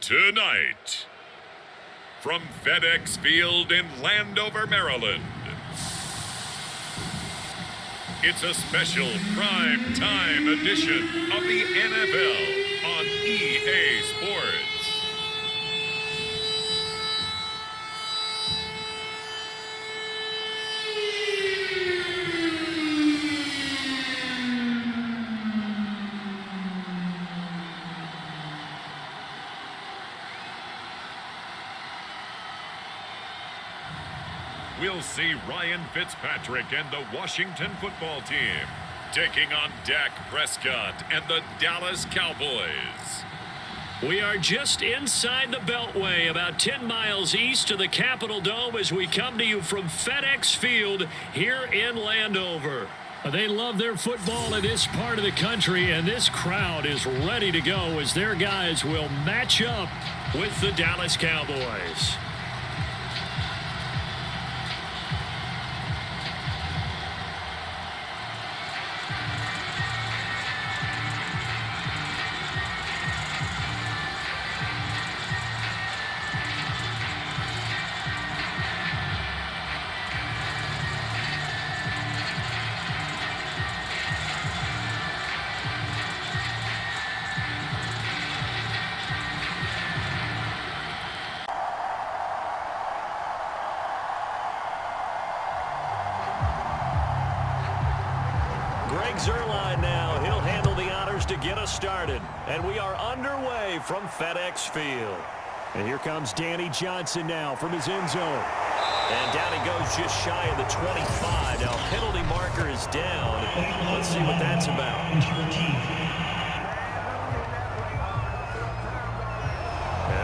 Tonight, from FedEx Field in Landover, Maryland, it's a special prime time edition of the NFL on EA Sports. We'll see Ryan Fitzpatrick and the Washington football team taking on Dak Prescott and the Dallas Cowboys. We are just inside the Beltway, about 10 miles east of the Capitol Dome as we come to you from FedEx Field here in Landover. They love their football in this part of the country, and this crowd is ready to go as their guys will match up with the Dallas Cowboys. Zerline now. He'll handle the honors to get us started. And we are underway from FedEx Field. And here comes Danny Johnson now from his end zone. And down he goes just shy of the 25. Now penalty marker is down. Let's see what that's about.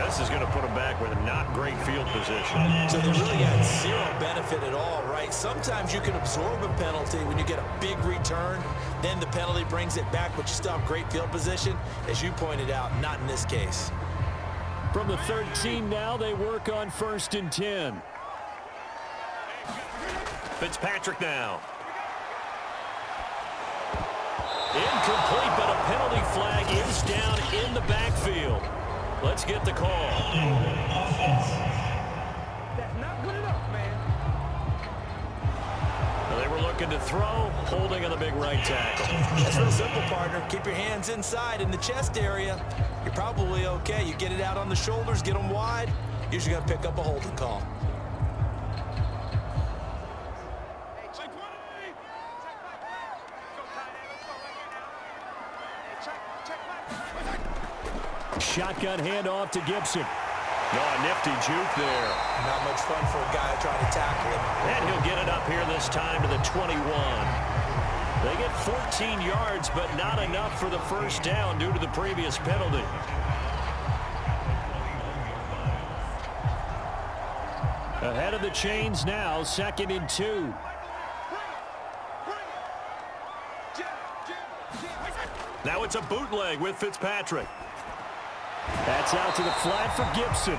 This is going to put him back with a not great field position. So they really got zero benefit at all, right? Sometimes you can absorb a penalty when you get a big return. Then the penalty brings it back, but you still have great field position. As you pointed out, not in this case. From the 13 now, they work on 1st and 10. Fitzpatrick now. Incomplete, but a penalty flag is down in the backfield. Let's get the call. That's not good enough, man. They were looking to throw, holding on the big right tackle. That's real simple, partner. Keep your hands inside in the chest area. You're probably okay. You get it out on the shoulders, get them wide. Usually going to pick up a holding call. Shotgun handoff to Gibson. Oh, a nifty juke there. Not much fun for a guy trying to tackle him. And he'll get it up here this time to the 21. They get 14 yards, but not enough for the first down due to the previous penalty. Ahead of the chains now, 2nd and 2. Now it's a bootleg with Fitzpatrick. That's out to the flat for Gibson.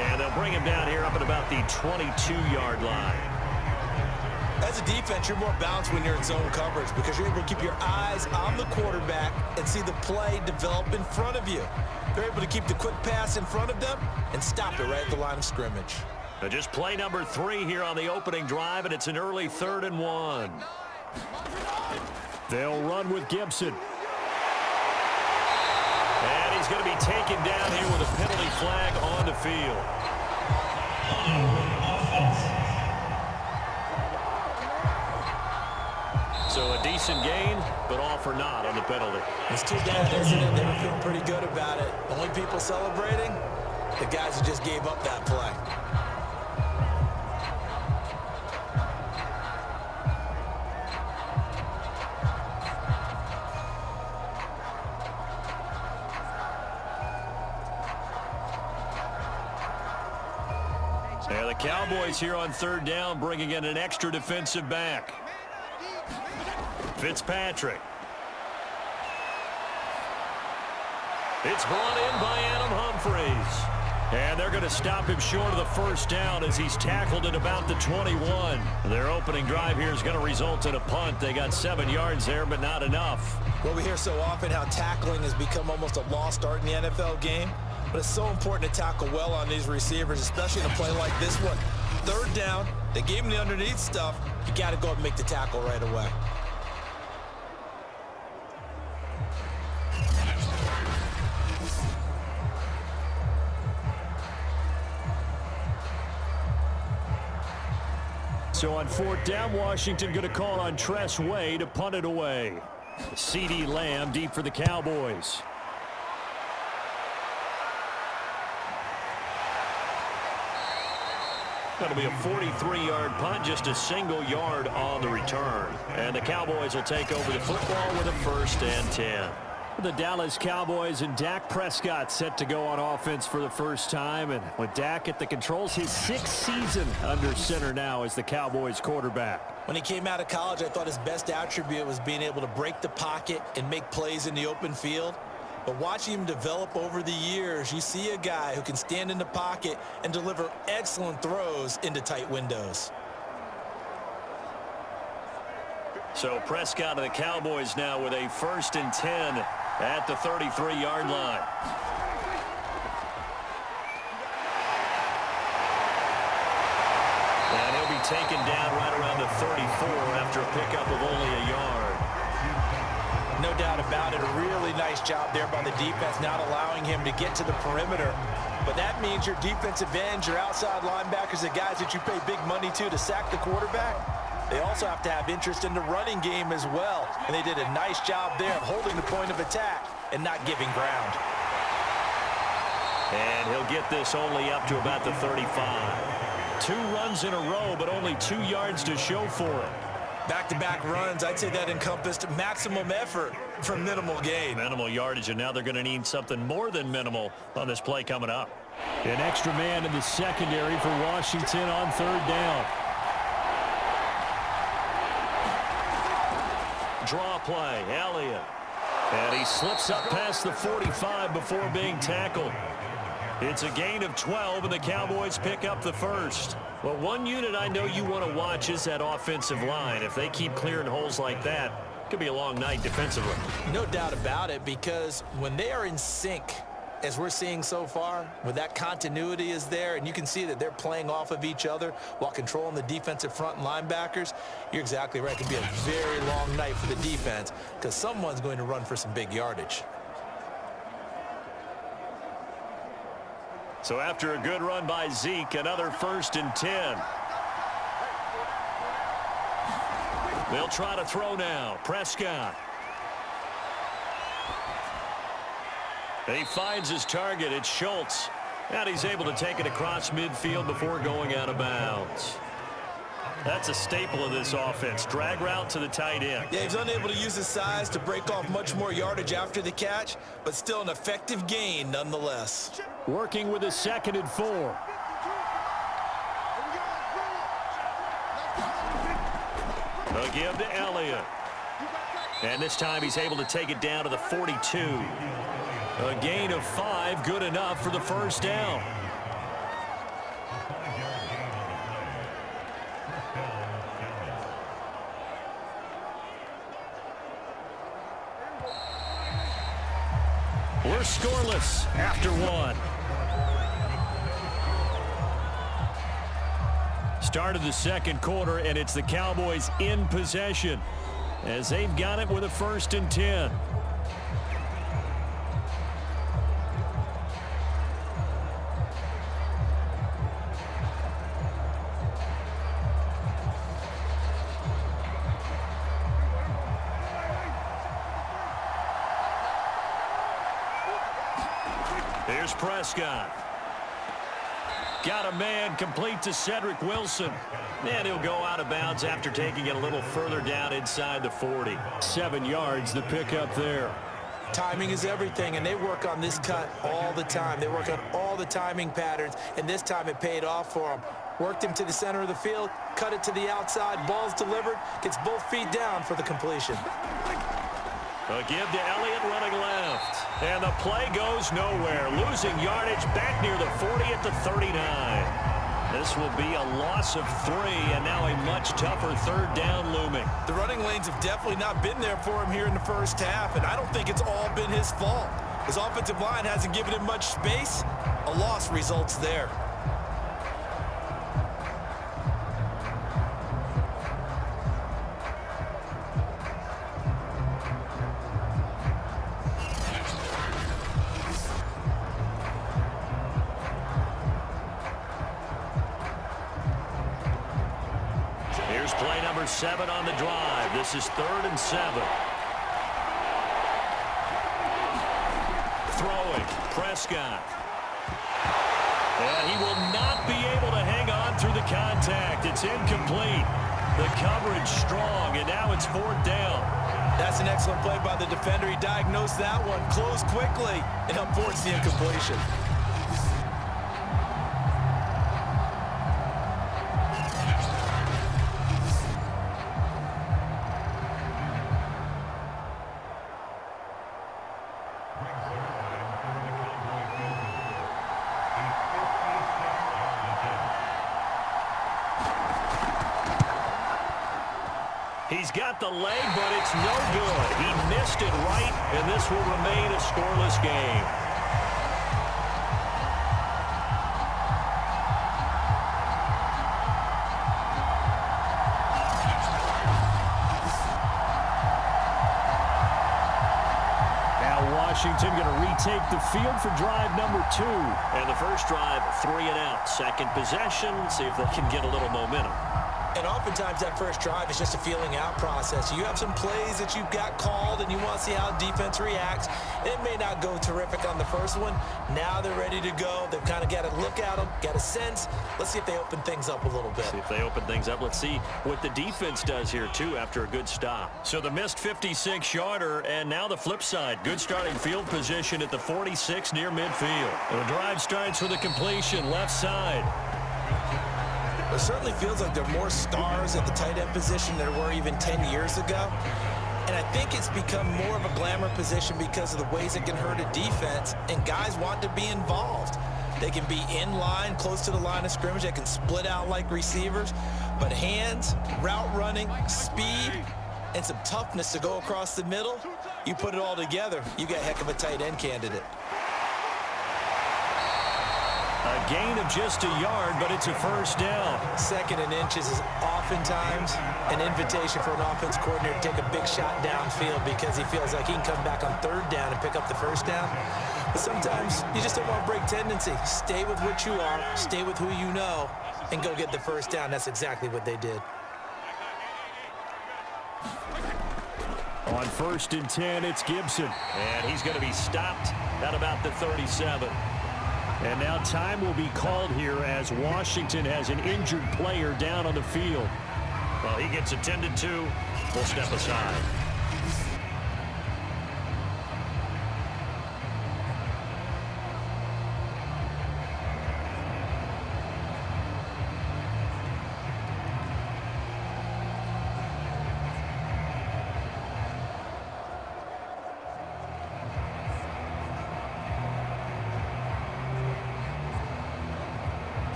And they'll bring him down here up at about the 22-yard line. As a defense, you're more balanced when you're in zone coverage because you're able to keep your eyes on the quarterback and see the play develop in front of you. They're able to keep the quick pass in front of them and stop it right at the line of scrimmage. Just play number 3 here on the opening drive, and it's an early 3rd and 1. They'll run with Gibson. And he's going to be taken down here with a penalty flag on the field. So a decent gain, but all for naught on the penalty. It's too bad, isn't it? They were feeling pretty good about it. Only people celebrating, the guys who just gave up that play. Yeah, the Cowboys here on 3rd down, bringing in an extra defensive back. Fitzpatrick. It's brought in by Adam Humphries. And they're going to stop him short of the first down as he's tackled at about the 21. Their opening drive here is going to result in a punt. They got 7 yards there, but not enough. Well, we hear so often how tackling has become almost a lost art in the NFL game, but it's so important to tackle well on these receivers, especially in a play like this one. Third down, they gave him the underneath stuff. You got to go up and make the tackle right away. So on fourth down, Washington going to call on Tress Way to punt it away. CeeDee Lamb deep for the Cowboys. That'll be a 43-yard punt, just a single yard on the return. And the Cowboys will take over the football with a 1st and 10. The Dallas Cowboys and Dak Prescott set to go on offense for the first time. And with Dak at the controls, his 6th season under center now as the Cowboys quarterback. When he came out of college, I thought his best attribute was being able to break the pocket and make plays in the open field. But watching him develop over the years, you see a guy who can stand in the pocket and deliver excellent throws into tight windows. So Prescott of the Cowboys now with a 1st and 10 at the 33-yard line. And he'll be taken down right around the 34 after a pickup of only a yard. No doubt about it. A really nice job there by the defense, not allowing him to get to the perimeter. But that means your defensive ends, your outside linebackers, the guys that you pay big money to sack the quarterback, they also have to have interest in the running game as well. And they did a nice job there of holding the point of attack and not giving ground. And he'll get this only up to about the 35. 2 runs in a row, but only 2 yards to show for it. Back-to-back runs, I'd say that encompassed maximum effort for minimal gain. Minimal yardage, and now they're going to need something more than minimal on this play coming up. An extra man in the secondary for Washington on 3rd down. Draw play, Elliott. And he slips up past the 45 before being tackled. It's a gain of 12, and the Cowboys pick up the 1st. Well, one unit I know you want to watch is that offensive line. If they keep clearing holes like that, it could be a long night defensively. No doubt about it, because when they are in sync, as we're seeing so far, when that continuity is there, and you can see that they're playing off of each other while controlling the defensive front and linebackers, you're exactly right. It could be a very long night for the defense because someone's going to run for some big yardage. So after a good run by Zeke, another 1st and 10. They'll try to throw now. Prescott. He finds his target. It's Schultz. And he's able to take it across midfield before going out of bounds. That's a staple of this offense. Drag route to the tight end. Yeah, he's unable to use his size to break off much more yardage after the catch, but still an effective gain nonetheless. Working with a 2nd and 4. A give to Elliott. And this time he's able to take it down to the 42. A gain of 5, good enough for the 1st down. We're scoreless after 1. Start of the 2nd quarter, and it's the Cowboys in possession as they've got it with a 1st and 10. Here's Prescott. Got a man complete to Cedric Wilson. And he'll go out of bounds after taking it a little further down inside the 40. 7 yards, the pickup there. Timing is everything, and they work on this cut all the time. They work on all the timing patterns, and this time it paid off for them. Worked him to the center of the field, cut it to the outside, ball's delivered, gets both feet down for the completion. A give to Elliott running left. And the play goes nowhere. Losing yardage back near the 40 at the 39. This will be a loss of 3, and now a much tougher third down looming. The running lanes have definitely not been there for him here in the first half, and I don't think it's all been his fault. His offensive line hasn't given him much space. A loss results there. Here's play number 7 on the drive. This is 3rd and 7. Throwing, Prescott. And he will not be able to hang on through the contact. It's incomplete. The coverage strong, and now it's 4th down. That's an excellent play by the defender. He diagnosed that one, closed quickly, and unforced the incompletion. He's got the leg, but it's no good. He missed it right, and this will remain a scoreless game. Now Washington going to retake the field for drive number 2. And the first drive, 3 and out. Second possession, see if they can get a little momentum. And oftentimes that first drive is just a feeling out process. You have some plays that you've got called and you want to see how defense reacts. It may not go terrific on the first one. Now they're ready to go. They've kind of got to look at them, got a sense. Let's see if they open things up a little bit. See if they open things up. Let's see what the defense does here, too, after a good stop. So the missed 56-yarder, and now the flip side. Good starting field position at the 46 near midfield. The drive starts with a completion left side. It certainly feels like there are more stars at the tight end position than there were even 10 years ago. And I think it's become more of a glamour position because of the ways it can hurt a defense, and guys want to be involved. They can be in line, close to the line of scrimmage. They can split out like receivers. But hands, route running, speed, and some toughness to go across the middle, you put it all together, you got a heck of a tight end candidate. A gain of just a yard, but it's a first down. 2nd and inches is oftentimes an invitation for an offense coordinator to take a big shot downfield because he feels like he can come back on 3rd down and pick up the first down. But sometimes you just don't want to break tendency. Stay with what you are, stay with who you know, and go get the first down. That's exactly what they did. On 1st and 10, it's Gibson. And he's going to be stopped at about the 37. And now time will be called here as Washington has an injured player down on the field. Well, he gets attended to. We'll step aside.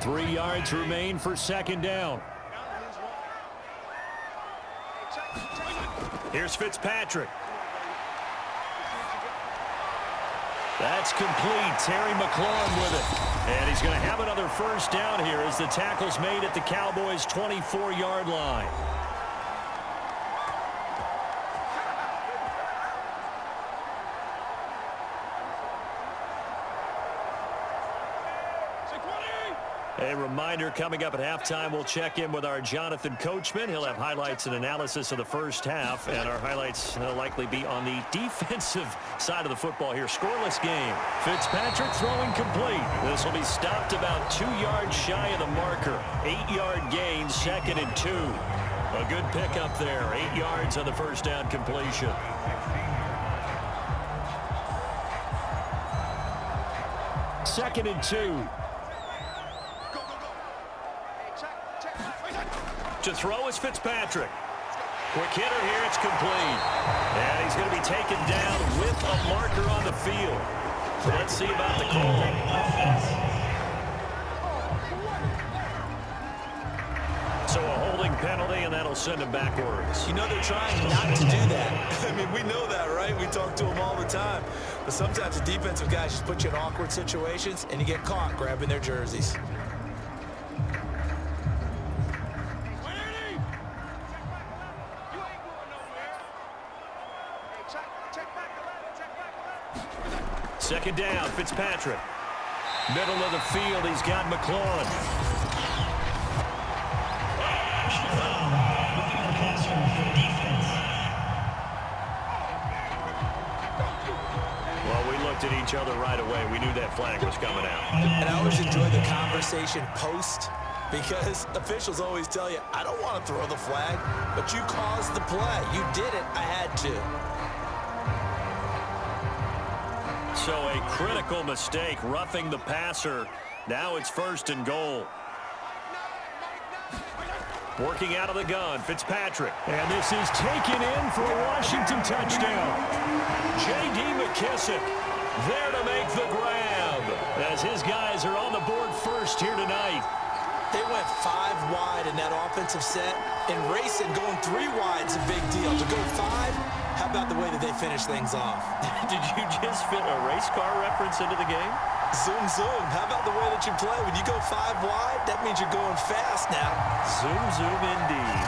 Three yards remain for 2nd down. Here's Fitzpatrick. That's complete. Terry McLaurin with it. And he's going to have another first down here as the tackle's made at the Cowboys' 24-yard line. A reminder, coming up at halftime, we'll check in with our Jonathan Coachman. He'll have highlights and analysis of the first half, and our highlights will likely be on the defensive side of the football here. Scoreless game. Fitzpatrick throwing complete. This will be stopped about 2 yards shy of the marker. 8-yard gain, 2nd and 2. A good pickup there. 8 yards on the first down completion. Second and 2. To throw is Fitzpatrick. Quick hitter here, it's complete. And he's going to be taken down with a marker on the field. Let's see about the call. So a holding penalty, and that'll send him backwards. You know they're trying not to do that. I mean, we know that, right? We talk to them all the time. But sometimes the defensive guys just put you in awkward situations, and you get caught grabbing their jerseys. Second down, Fitzpatrick. Middle of the field, he's got McLaurin. Well, we looked at each other right away. We knew that flag was coming out. And I always enjoy the conversation post, because officials always tell you, I don't want to throw the flag, but you caused the play. You did it. I had to. So a critical mistake, roughing the passer. Now it's 1st and goal. Working out of the gun, Fitzpatrick. And this is taken in for a Washington touchdown. J.D. McKissick there to make the grab, as his guys are on the board first here tonight. They went 5 wide in that offensive set, and racing going 3 wide is a big deal. To go 5, how about the way that they finish things off? Did you just fit a race car reference into the game? Zoom, zoom. How about the way that you play? When you go 5 wide, that means you're going fast now. Zoom, zoom indeed.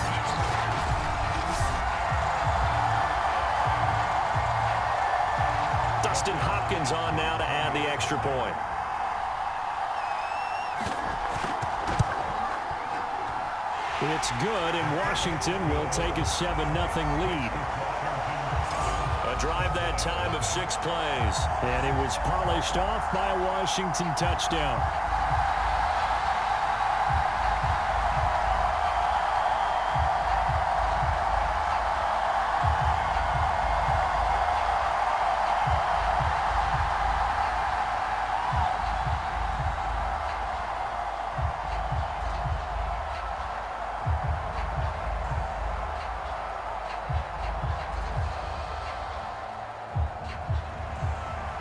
Dustin Hopkins on now to add the extra point. It's good, and Washington will take a 7-0 lead. A drive that time of 6 plays. And it was polished off by a Washington touchdown.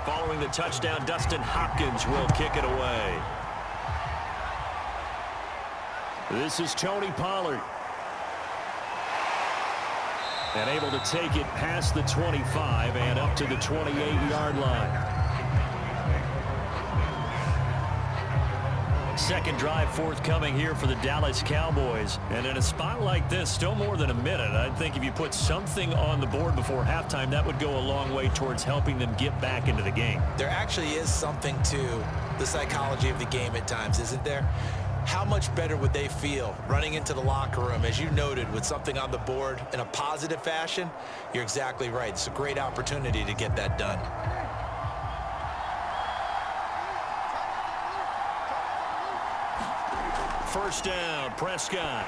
Following the touchdown, Dustin Hopkins will kick it away. This is Tony Pollard. And able to take it past the 25 and up to the 28-yard line. Second drive forthcoming here for the Dallas Cowboys. And in a spot like this, still more than a minute, I think if you put something on the board before halftime, that would go a long way towards helping them get back into the game. There actually is something to the psychology of the game at times, isn't there? How much better would they feel running into the locker room, as you noted, with something on the board in a positive fashion? You're exactly right. It's a great opportunity to get that done. First down, Prescott.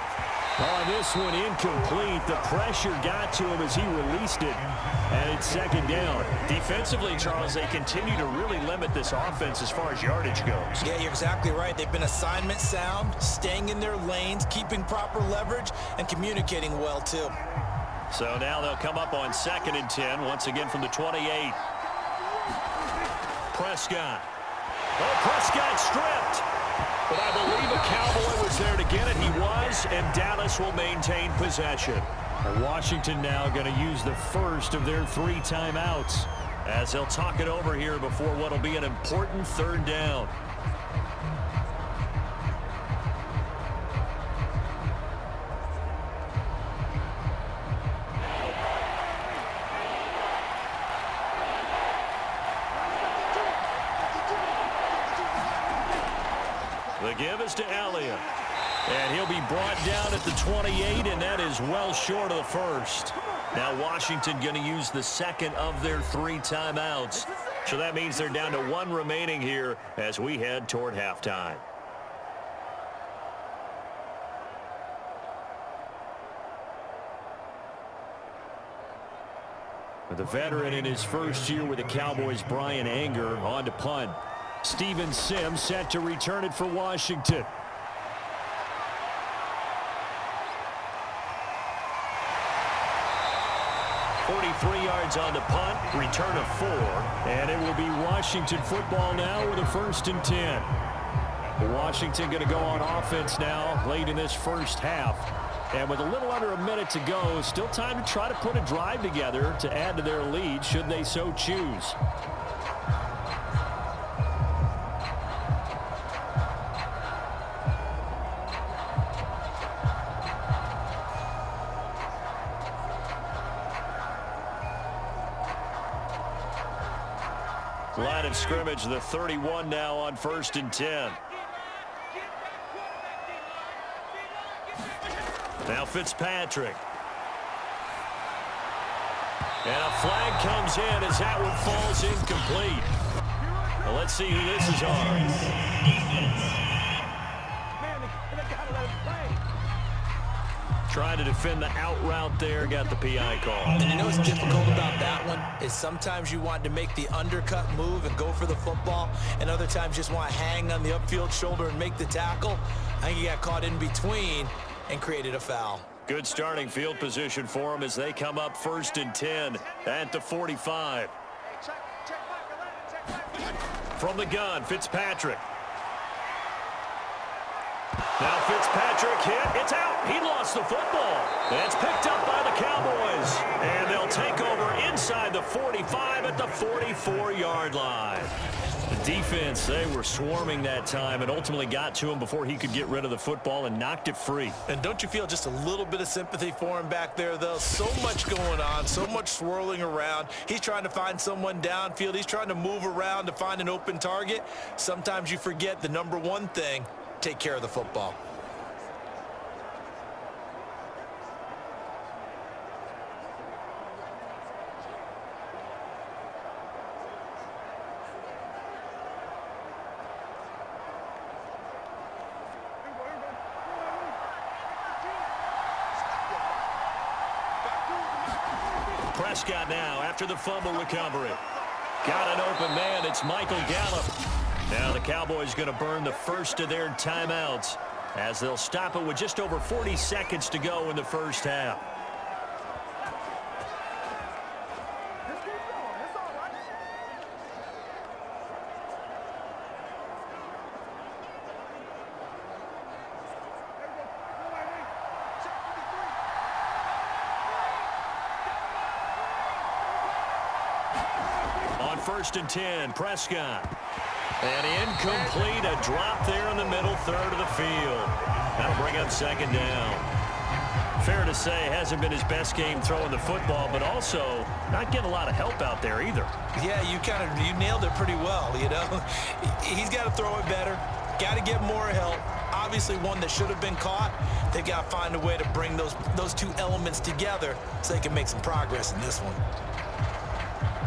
On this one, incomplete. The pressure got to him as he released it. And it's second down. Defensively, Charles, they continue to really limit this offense as far as yardage goes. Yeah, you're exactly right. They've been assignment sound, staying in their lanes, keeping proper leverage, and communicating well, too. So now they'll come up on 2nd and 10, once again from the 28. Prescott. Oh, Prescott stripped. But I believe a Cowboy was there to get it. He was, and Dallas will maintain possession. Washington now going to use the first of their 3 timeouts, as they'll talk it over here before what will be an important 3rd down. The give is to Elliott. And he'll be brought down at the 28, and that is well short of the first. Now Washington going to use the second of their 3 timeouts. So that means they're down to 1 remaining here as we head toward halftime. The veteran in his first year with the Cowboys, Brian Anger, on to punt. Steven Sims set to return it for Washington. 43 yards on the punt, return of 4. And it will be Washington football now with a 1st and 10. Washington going to go on offense now late in this first half. And with a little under a minute to go, still time to try to put a drive together to add to their lead should they so choose. Line of scrimmage, the 31 now on 1st and 10. Now Fitzpatrick. And a flag comes in as that one falls incomplete. Well, let's see who this is on. Trying to defend the out route there, got the PI call. And you know what's difficult about that one is sometimes you want to make the undercut move and go for the football, and other times just want to hang on the upfield shoulder and make the tackle. I think he got caught in between and created a foul. Good starting field position for him as they come up 1st and 10 at the 45. From the gun, Fitzpatrick. Now Fitzpatrick hit. It's out. He lost the football. It's picked up by the Cowboys. And they'll take over inside the 45 at the 44-yard line. The defense, they were swarming that time and ultimately got to him before he could get rid of the football and knocked it free. And don't you feel just a little bit of sympathy for him back there, though? So much going on, so much swirling around. He's trying to find someone downfield. He's trying to move around to find an open target. Sometimes you forget the number one thing: take care of the football. Prescott now after the fumble recovery. Got an open man. It's Michael Gallup. Now the Cowboys going to burn the first of their timeouts as they'll stop it with just over 40 seconds to go in the first half. On 1st and 10, Prescott. And incomplete, a drop there in the middle third of the field. That'll bring up 2nd down. Fair to say, hasn't been his best game throwing the football, but also not getting a lot of help out there either. Yeah, you nailed it pretty well, you know. He's got to throw it better, got to get more help. Obviously one that should have been caught. They've got to find a way to bring those two elements together so they can make some progress in this one.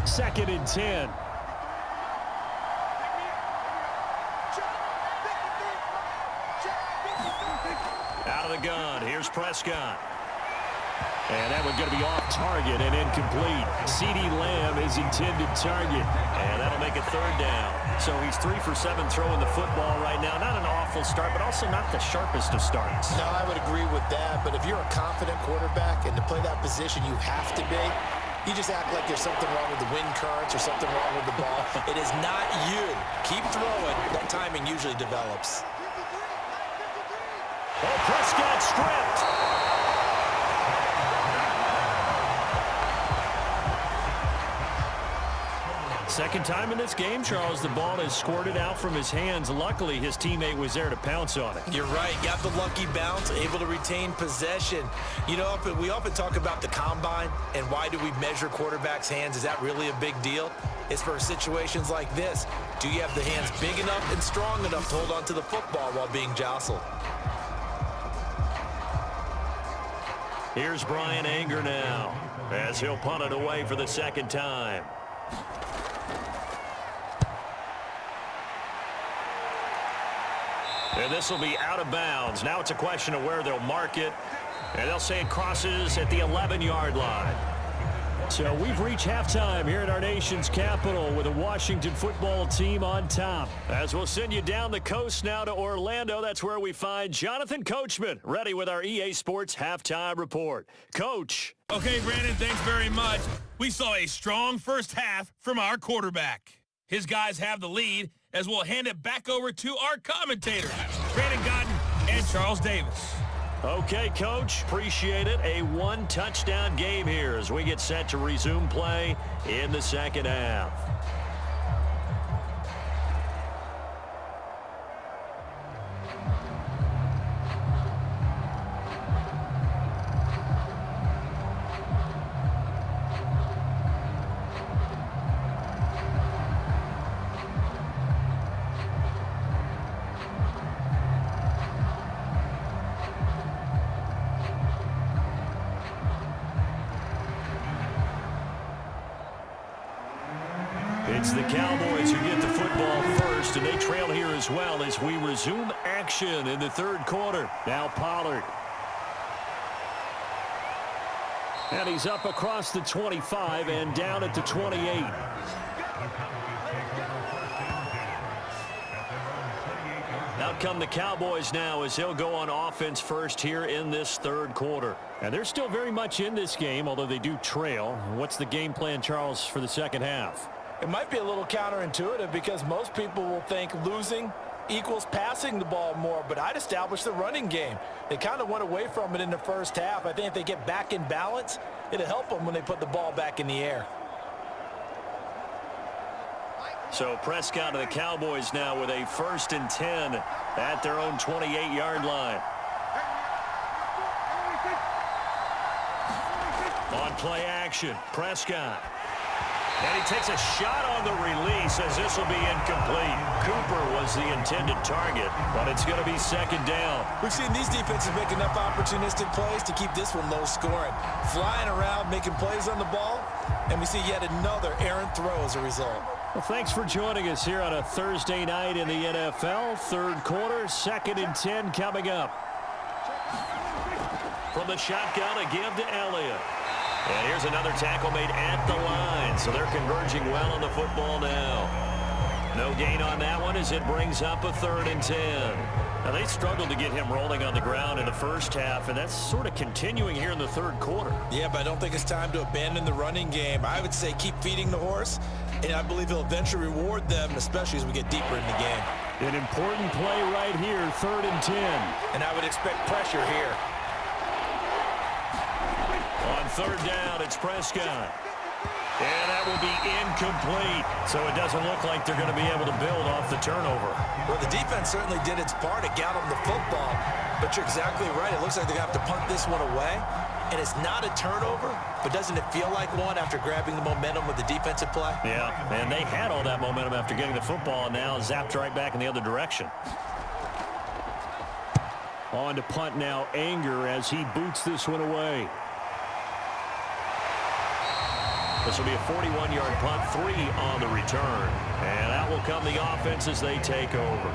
2nd and 10. Out of the gun, here's Prescott. And that one going to be off target and incomplete. CeeDee Lamb is intended target. And that'll make it 3rd down. So he's 3 for 7 throwing the football right now. Not an awful start, but also not the sharpest of starts. No, I would agree with that. But if you're a confident quarterback and to play that position you have to be, you just act like there's something wrong with the wind currents or something wrong with the ball. It is not you. Keep throwing. That timing usually develops. Oh, Prescott stripped. Second time in this game, Charles, the ball has squirted out from his hands. Luckily, his teammate was there to pounce on it. You're right. Got the lucky bounce, able to retain possession. You know, we often talk about the combine and why do we measure quarterbacks' hands. Is that really a big deal? It's for situations like this. Do you have the hands big enough and strong enough to hold on to the football while being jostled? Here's Brian Anger now as he'll punt it away for the 2nd time. And this will be out of bounds. Now it's a question of where they'll mark it. And they'll say it crosses at the 11-yard line. So we've reached halftime here at our nation's capital with a Washington football team on top. As we'll send you down the coast now to Orlando, that's where we find Jonathan Coachman, ready with our EA Sports halftime report. Coach. Okay, Brandon, thanks very much. We saw a strong first half from our quarterback. His guys have the lead as we'll hand it back over to our commentators, Brandon Godden and Charles Davis. Okay, Coach, appreciate it. A one-touchdown game here as we get set to resume play in the second half. It's the Cowboys who get the football first, and they trail here as well as we resume action in the third quarter. Now Pollard. And he's up across the 25 and down at the 28. Out come the Cowboys now as he'll go on offense first here in this third quarter. And they're still very much in this game, although they do trail. What's the game plan, Charles, for the second half? It might be a little counterintuitive because most people will think losing equals passing the ball more, but I'd establish the running game. They kind of went away from it in the first half. I think if they get back in balance, it'll help them when they put the ball back in the air. So Prescott of the Cowboys now with a 1st and 10 at their own 28-yard line. On play action, Prescott. And he takes a shot on the release as this will be incomplete. Cooper was the intended target, but it's going to be second down. We've seen these defenses make enough opportunistic plays to keep this one low scoring. Flying around, making plays on the ball, and we see yet another errant throw as a result. Well, thanks for joining us here on a Thursday night in the NFL. Third quarter, 2nd and 10 coming up. From the shotgun, a give to Elliott. And here's another tackle made at the line, so they're converging well on the football now. No gain on that one as it brings up a 3rd and 10. Now, they struggled to get him rolling on the ground in the first half, and that's sort of continuing here in the third quarter. Yeah, but I don't think it's time to abandon the running game. I would say keep feeding the horse, and I believe he'll eventually reward them, especially as we get deeper in the game. An important play right here, 3rd and 10. And I would expect pressure here. On 3rd down, it's Prescott. And that will be incomplete. So it doesn't look like they're going to be able to build off the turnover. Well, the defense certainly did its part. It got them the football. But you're exactly right. It looks like they're going to have to punt this one away. And it's not a turnover, but doesn't it feel like one after grabbing the momentum with the defensive play? Yeah, and they had all that momentum after getting the football, and now zapped right back in the other direction. On to punt now, Anger, as he boots this one away. This will be a 41-yard punt, 3 on the return. And out will come the offense as they take over.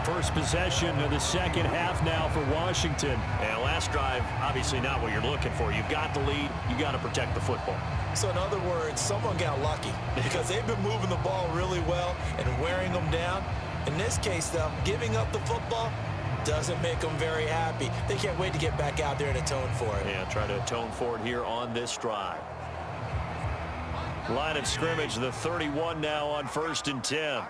First possession of the second half now for Washington. And last drive, obviously not what you're looking for. You've got the lead. You got to protect the football. So in other words, someone got lucky because they've been moving the ball really well and wearing them down. In this case, though, giving up the football doesn't make them very happy. They can't wait to get back out there and atone for it. Yeah, try to atone for it here on this drive. Line of scrimmage, the 31 now on 1st and 10.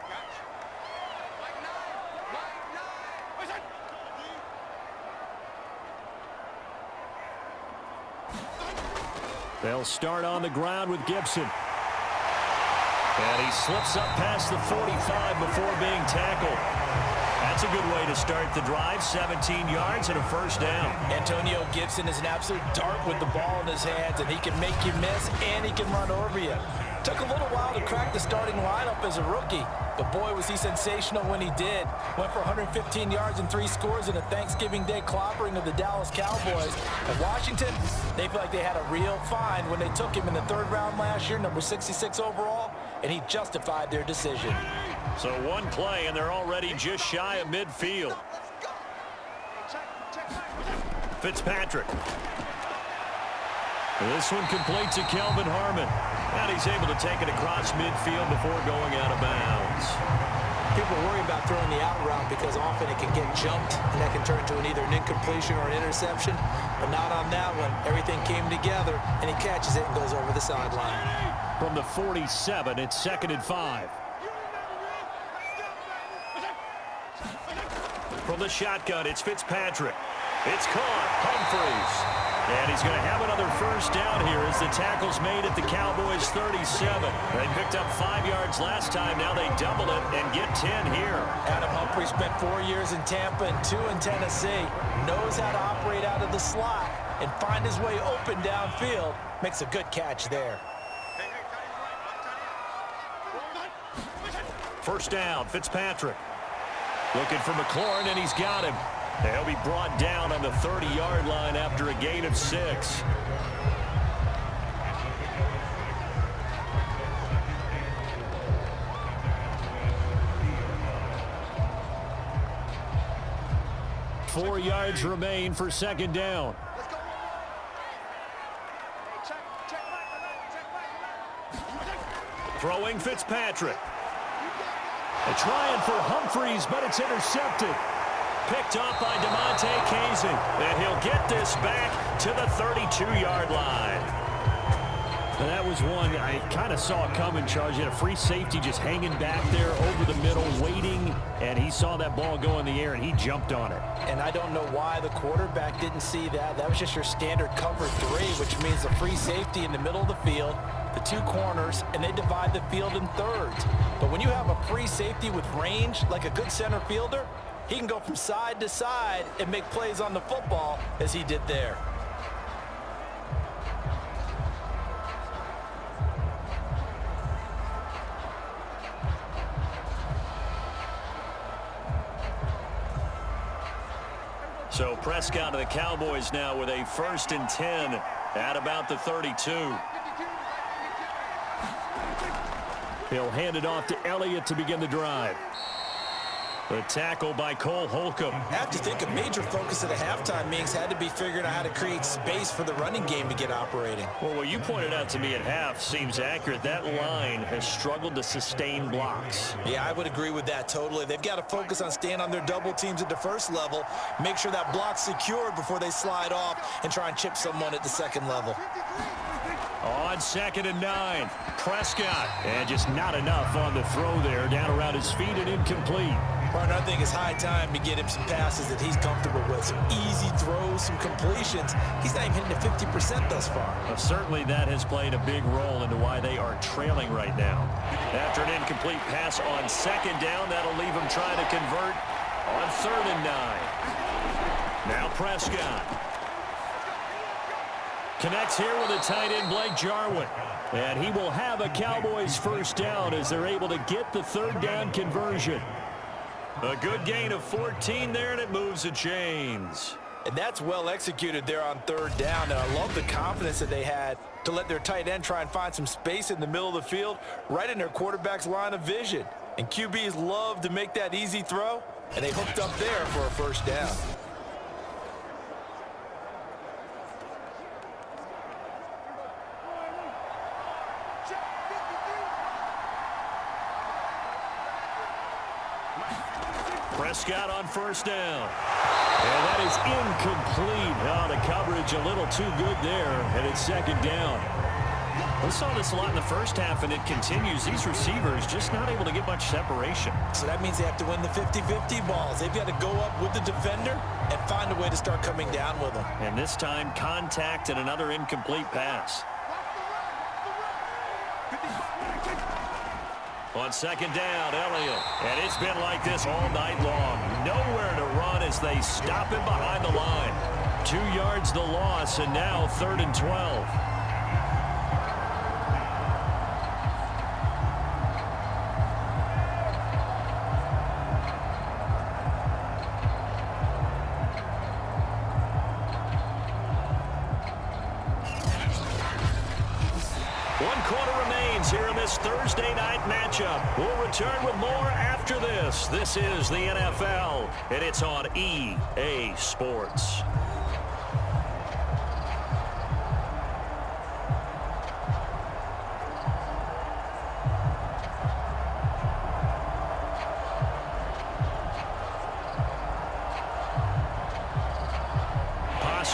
They'll start on the ground with Gibson. And he slips up past the 45 before being tackled. That's a good way to start the drive. 17 yards and a 1st down. Antonio Gibson is an absolute dart with the ball in his hands, and he can make you miss, and he can run over you. Took a little while to crack the starting lineup as a rookie, but boy, was he sensational when he did. Went for 115 yards and 3 scores in a Thanksgiving Day clobbering of the Dallas Cowboys. At Washington, they feel like they had a real find when they took him in the 3rd round last year, number 66 overall, and he justified their decision. So one play, and they're already just shy of midfield. This one complete to Kelvin Harmon. And he's able to take it across midfield before going out of bounds. People worry about throwing the out route because often it can get jumped, and that can turn into either an incompletion or an interception. But not on that one. Everything came together, and he catches it and goes over the sideline. From the 47, it's 2nd and 5. From the shotgun, it's Fitzpatrick. It's caught. Humphries. And he's going to have another first down here as the tackle's made at the Cowboys' 37. They picked up 5 yards last time. Now they double it and get 10 here. Adam Humphries spent 4 years in Tampa and 2 in Tennessee. Knows how to operate out of the slot and find his way open downfield. Makes a good catch there. First down, Fitzpatrick. Looking for McLaurin, and he's got him. He'll be brought down on the 30-yard line after a gain of 6. Four yards remain for 2nd down. Throwing Fitzpatrick. Trying for Humphries, but it's intercepted. Picked up by DeMonte Casey. And he'll get this back to the 32-yard line. And that was one I kind of saw coming, Charles. You had a free safety just hanging back there over the middle, waiting, and he saw that ball go in the air, and he jumped on it. And I don't know why the quarterback didn't see that. That was just your standard cover 3, which means a free safety in the middle of the field, the 2 corners, and they divide the field in thirds. But when you have a free safety with range, like a good center fielder, he can go from side to side and make plays on the football as he did there. So Prescott to the Cowboys now with a 1st and 10 at about the 32. He'll hand it off to Elliott to begin the drive. The tackle by Cole Holcomb. I have to think a major focus of the halftime meetings had to be figuring out how to create space for the running game to get operating. Well, what you pointed out to me at half seems accurate. That line has struggled to sustain blocks. Yeah, I would agree with that totally. They've got to focus on staying on their double teams at the first level, make sure that block's secured before they slide off and try and chip someone at the second level. On 2nd and 9, Prescott. And just not enough on the throw there. Down around his feet and incomplete. Well, I think it's high time to get him some passes that he's comfortable with. Some easy throws, some completions. He's not even hitting the 50% thus far. Well, certainly that has played a big role into why they are trailing right now. After an incomplete pass on 2nd down, that'll leave him trying to convert on 3rd and 9. Now Prescott. Connects here with a tight end, Blake Jarwin. And he will have a Cowboys first down as they're able to get the 3rd down conversion. A good gain of 14 there, and it moves the chains. And that's well executed there on 3rd down. And I love the confidence that they had to let their tight end try and find some space in the middle of the field, right in their quarterback's line of vision. And QBs love to make that easy throw, and they hooked up there for a first down. Prescott on 1st down. And that is incomplete. Oh, the coverage a little too good there, and it's 2nd down. We saw this a lot in the first half, and it continues. These receivers just not able to get much separation. So that means they have to win the 50-50 balls. They've got to go up with the defender and find a way to start coming down with them. And this time, contact and another incomplete pass. On 2nd down, Elliott. And it's been like this all night long. Nowhere to run as they stop him behind the line. 2 yards the loss, and now 3rd and 12. Here in this Thursday night matchup. We'll return with more after this. This is the NFL, and it's on EA Sports.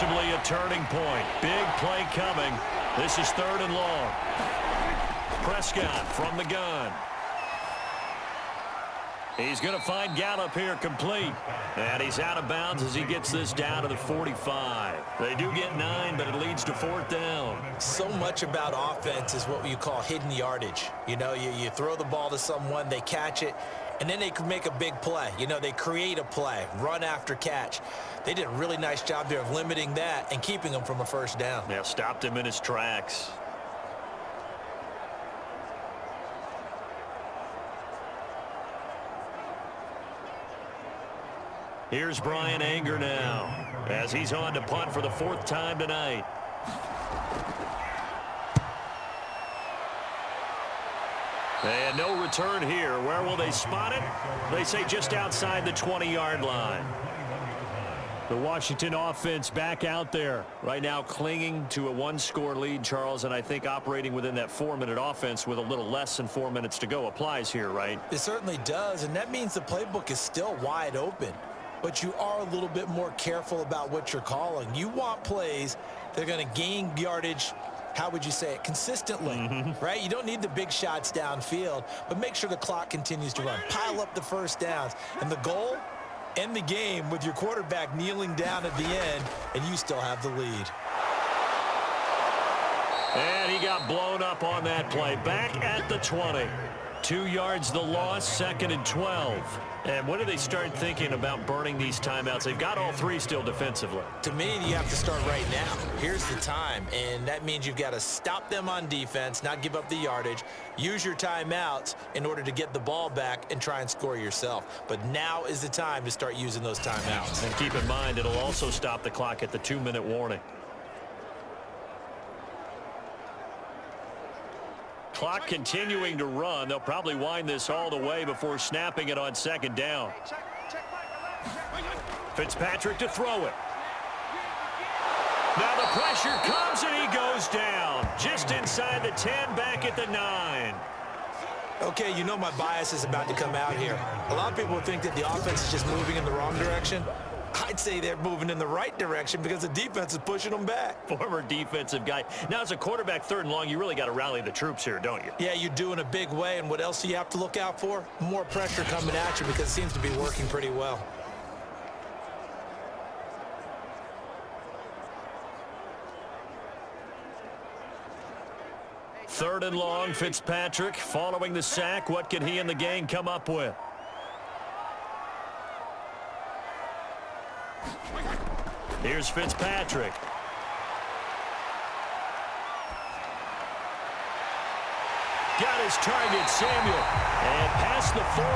possibly a turning point. Big play coming. This is 3rd and long. Prescott from the gun. He's going to find Gallup here complete. And he's out of bounds as he gets this down to the 45. They do get 9, but it leads to 4th down. So much about offense is what you call hidden yardage. You know, you throw the ball to someone, they catch it, and then they can make a big play. You know, they create a play, run after catch. They did a really nice job there of limiting that and keeping him from a 1st down. Yeah, stopped him in his tracks. Here's Brian Anger now as he's on to punt for the 4th time tonight. And no return here. Where will they spot it? They say just outside the 20-yard line. The Washington offense back out there right now, clinging to a 1-score lead, Charles, and I think operating within that 4-minute offense with a little less than 4 minutes to go applies here, right? It certainly does, and that means the playbook is still wide open. But you are a little bit more careful about what you're calling. You want plays that are going to gain yardage, how would you say it, consistently, right? You don't need the big shots downfield, but make sure the clock continues to run. Pile up the 1st downs. And the goal, end the game with your quarterback kneeling down at the end, and you still have the lead. And he got blown up on that play. Back at the 20. 2 yards the loss, 2nd and 12. And when do they start thinking about burning these timeouts? They've got all 3 still defensively. To me, you have to start right now. Here's the time, and that means you've got to stop them on defense, not give up the yardage, use your timeouts in order to get the ball back and try and score yourself. But now is the time to start using those timeouts. And keep in mind, it'll also stop the clock at the 2-minute warning. Clock continuing to run. They'll probably wind this all the way before snapping it on 2nd down. Fitzpatrick to throw it. Now the pressure comes and he goes down. Just inside the 10, back at the 9. Okay, you know my bias is about to come out here. A lot of people think that the offense is just moving in the wrong direction. I'd say they're moving in the right direction because the defense is pushing them back. Former defensive guy. Now, as a quarterback, 3rd and long, you really got to rally the troops here, don't you? Yeah, you do in a big way. And what else do you have to look out for? More pressure coming at you because it seems to be working pretty well. Third and long, Fitzpatrick following the sack. What can he and the gang come up with? Here's Fitzpatrick. Got his target, Samuel. And past the 40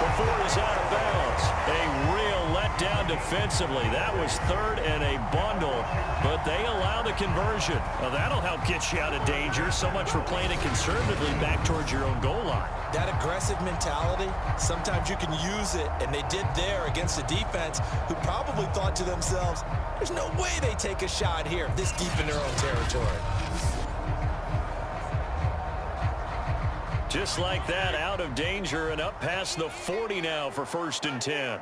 before he's out of bounds. A real letdown defensively. That was 3rd and a bundle, but they allow the conversion. Well, that'll help get you out of danger. So much for playing it conservatively back towards your own goal line. That aggressive mentality, sometimes you can use it, and they did there against a defense who probably thought to themselves, there's no way they take a shot here this deep in their own territory. Just like that, out of danger and up past the 40 now for 1st and 10.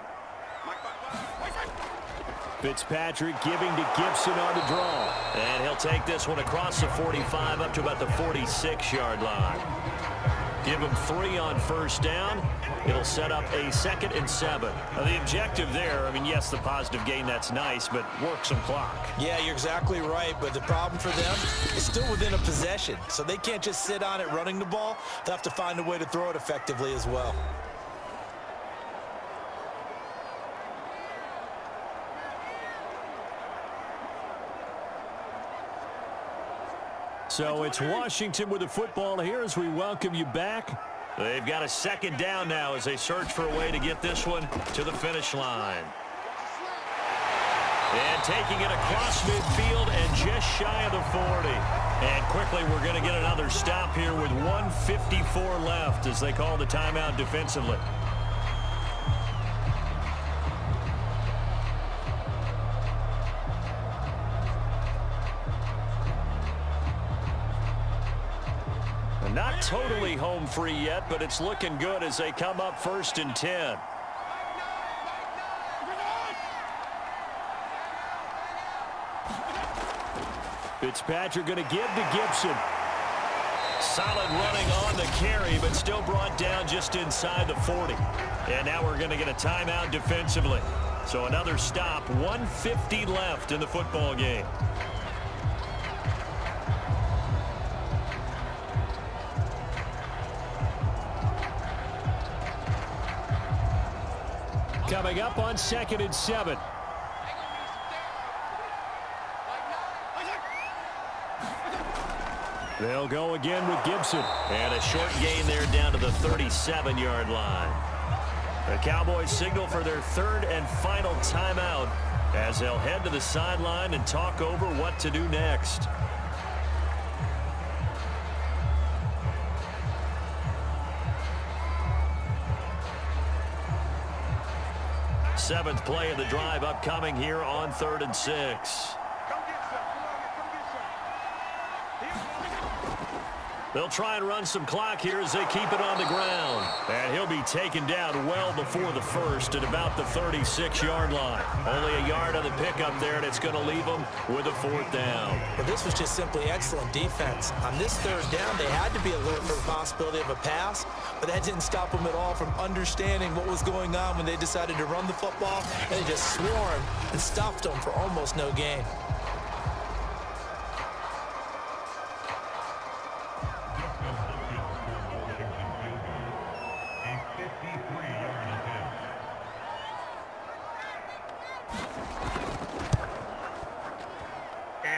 Fitzpatrick giving to Gibson on the draw. And he'll take this one across the 45 up to about the 46-yard line. Give him 3 on 1st down. It'll set up a 2nd and 7. Now, the objective there, I mean, yes, the positive gain, that's nice, but work some clock. Yeah, you're exactly right, but the problem for them is still within a possession, so they can't just sit on it running the ball. They'll have to find a way to throw it effectively as well. So it's Washington with the football here as we welcome you back. They've got a 2nd down now as they search for a way to get this one to the finish line. And taking it across midfield and just shy of the 40. And quickly we're going to get another stop here with 1:54 left as they call the timeout defensively. Not totally home free yet, but it's looking good as they come up 1st and 10. Fitzpatrick going to give to Gibson. Solid running on the carry, but still brought down just inside the 40. And now we're going to get a timeout defensively. So another stop, 1:50 left in the football game. Coming up on 2nd and 7. They'll go again with Gibson. And a short gain there down to the 37-yard line. The Cowboys signal for their 3rd and final timeout as they'll head to the sideline and talk over what to do next. Seventh play of the drive upcoming here on 3rd and 6. They'll try and run some clock here as they keep it on the ground. And he'll be taken down well before the first at about the 36-yard line. Only a yard on the pickup there, and it's going to leave them with a 4th down. Well, this was just simply excellent defense. On this 3rd down, they had to be alert for the possibility of a pass, but that didn't stop them at all from understanding what was going on when they decided to run the football, and they just swarmed and stopped them for almost no gain.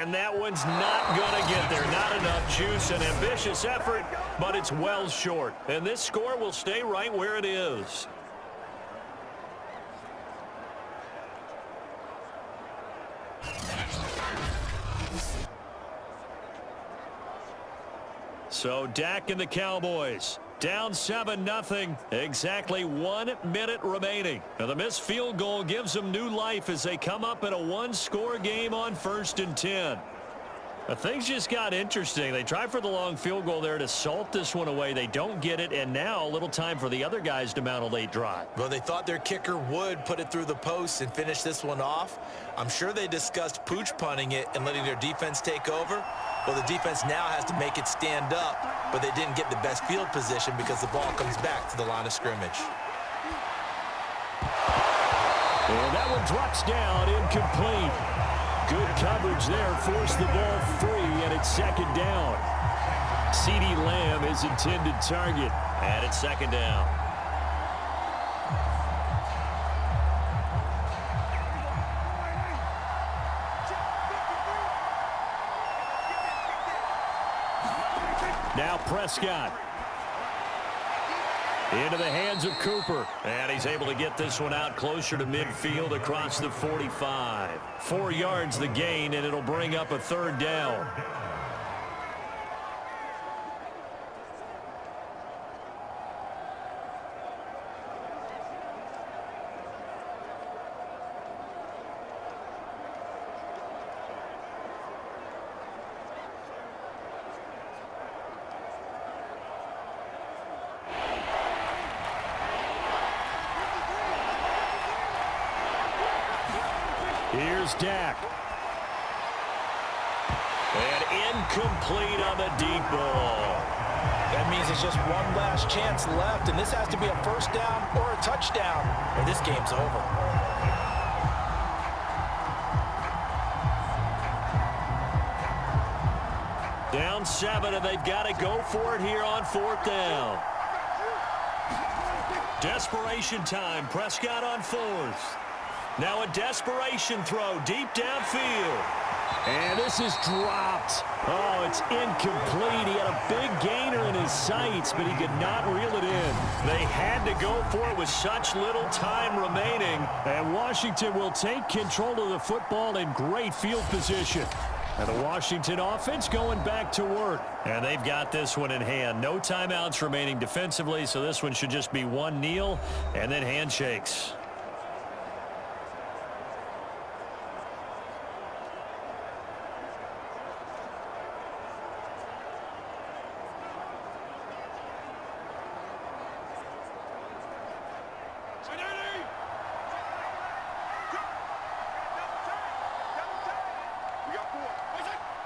And that one's not going to get there. Not enough juice. An ambitious effort, but it's well short. And this score will stay right where it is. So Dak and the Cowboys down 7-0. Exactly 1 minute remaining. Now the missed field goal gives them new life as they come up in a 1-score game on 1st and 10. Now, things just got interesting. They try for the long field goal there to salt this one away. They don't get it, and now a little time for the other guys to mount a late drive. Well, they thought their kicker would put it through the post and finish this one off. I'm sure they discussed pooch punting it and letting their defense take over. Well, the defense now has to make it stand up, but they didn't get the best field position because the ball comes back to the line of scrimmage. And that one drops down, incomplete. Good coverage there, forced the ball free, and it's 2nd down. CeeDee Lamb is intended target, and it's 2nd down. Now Prescott. Into the hands of Cooper. And he's able to get this one out closer to midfield across the 45. 4 yards the gain, and it'll bring up a 3rd down. Here's Dak. And incomplete on the deep ball. That means it's just one last chance left, and this has to be a 1st down or a touchdown, or this game's over. Down 7, and they've got to go for it here on 4th down. Desperation time. Prescott on 4th. Now a desperation throw deep downfield. And this is dropped. Oh, it's incomplete. He had a big gainer in his sights, but he could not reel it in. They had to go for it with such little time remaining. And Washington will take control of the football in great field position. And the Washington offense going back to work. And they've got this one in hand. No timeouts remaining defensively, so this one should just be one kneel and then handshakes.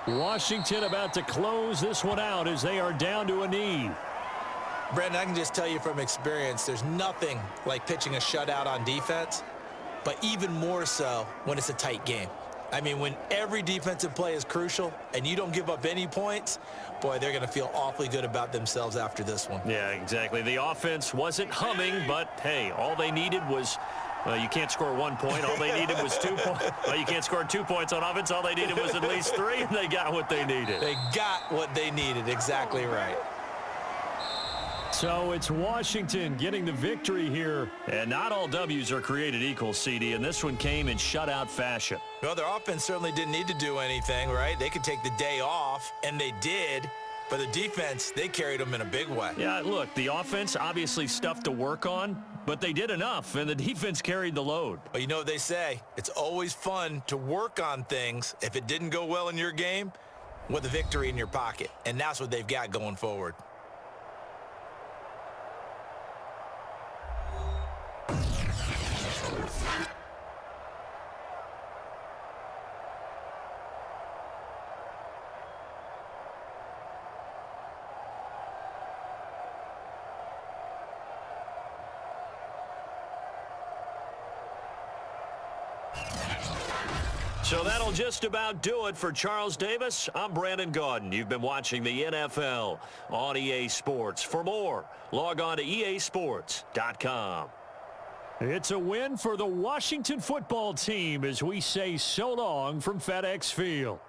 Washington about to close this one out as they are down to a knee. Brandon, I can just tell you from experience, there's nothing like pitching a shutout on defense, but even more so when it's a tight game. I mean, when every defensive play is crucial and you don't give up any points, boy, they're going to feel awfully good about themselves after this one. Yeah, exactly. The offense wasn't humming, but, hey, all they needed was, well, you can't score 1 point. All they needed was 2 points. Well, you can't score 2 points on offense. All they needed was at least 3, and they got what they needed. They got what they needed. Exactly right. So it's Washington getting the victory here. And not all W's are created equal, CD, and this one came in shutout fashion. Well, their offense certainly didn't need to do anything, right? They could take the day off, and they did. But the defense, they carried them in a big way. Yeah, look, the offense, obviously stuff to work on, but they did enough, and the defense carried the load. But you know what they say? It's always fun to work on things. If it didn't go well in your game, with a victory in your pocket. And that's what they've got going forward. So that'll just about do it for Charles Davis. I'm Brandon Gaudin. You've been watching the NFL on EA Sports. For more, log on to easports.com. It's a win for the Washington football team as we say so long from FedEx Field.